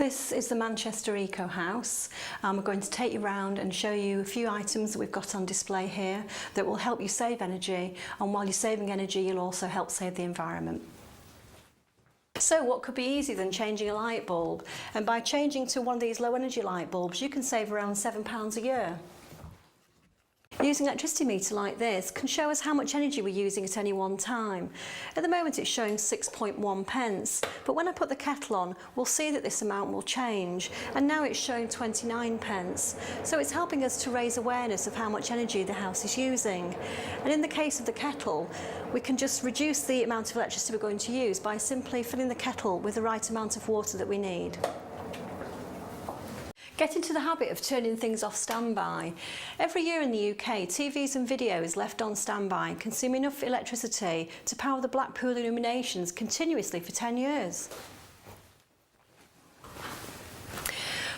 This is the Manchester Eco House. We're going to take you around and show you a few items that we've got on display here that will help you save energy, and while you're saving energy you'll also help save the environment. So what could be easier than changing a light bulb? And by changing to one of these low energy light bulbs you can save around £7 a year. Using an electricity meter like this can show us how much energy we're using at any one time. At the moment it's showing 6.1 pence, but when I put the kettle on we'll see that this amount will change, and now it's showing 29 pence. So it's helping us to raise awareness of how much energy the house is using. And in the case of the kettle, we can just reduce the amount of electricity we're going to use by simply filling the kettle with the right amount of water that we need. Get into the habit of turning things off standby. Every year in the UK, TVs and video is left on standby, consuming enough electricity to power the Blackpool illuminations continuously for 10 years.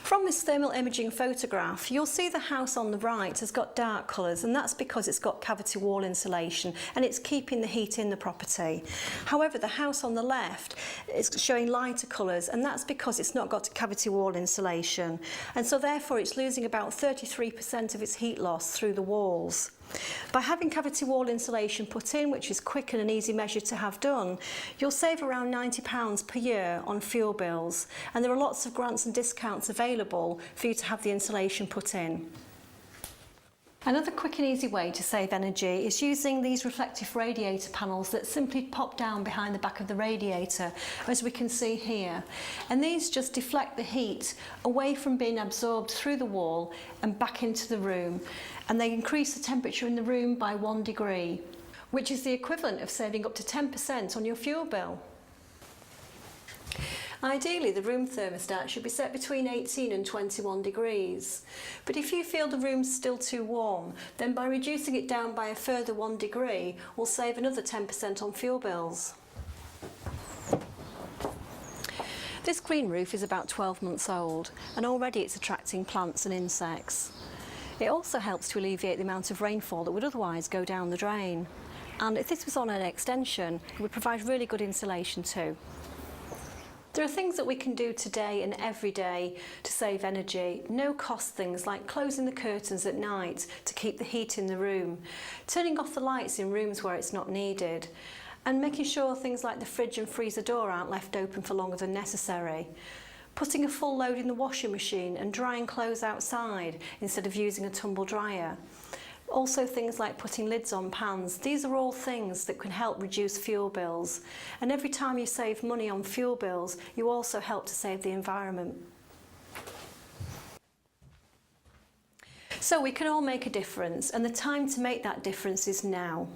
From this thermal imaging photograph, you'll see the house on the right has got dark colours, and that's because it's got cavity wall insulation and it's keeping the heat in the property. However, the house on the left is showing lighter colours, and that's because it's not got cavity wall insulation, and so therefore it's losing about 33% of its heat loss through the walls. By having cavity wall insulation put in, which is quick and an easy measure to have done, you'll save around £90 per year on fuel bills, and there are lots of grants and discounts available for you to have the insulation put in. Another quick and easy way to save energy is using these reflective radiator panels that simply pop down behind the back of the radiator, as we can see here. And these just deflect the heat away from being absorbed through the wall and back into the room. And they increase the temperature in the room by 1 degree, which is the equivalent of saving up to 10% on your fuel bill. Ideally, the room thermostat should be set between 18 and 21 degrees. But if you feel the room's still too warm, then by reducing it down by a further 1 degree, we'll save another 10% on fuel bills. This green roof is about 12 months old, and already it's attracting plants and insects. It also helps to alleviate the amount of rainfall that would otherwise go down the drain. And if this was on an extension, it would provide really good insulation too. There are things that we can do today and every day to save energy. No-cost things like closing the curtains at night to keep the heat in the room, turning off the lights in rooms where it's not needed, and making sure things like the fridge and freezer door aren't left open for longer than necessary. Putting a full load in the washing machine and drying clothes outside instead of using a tumble dryer. Also things like putting lids on pans. These are all things that can help reduce fuel bills. And every time you save money on fuel bills, you also help to save the environment. So we can all make a difference, and the time to make that difference is now.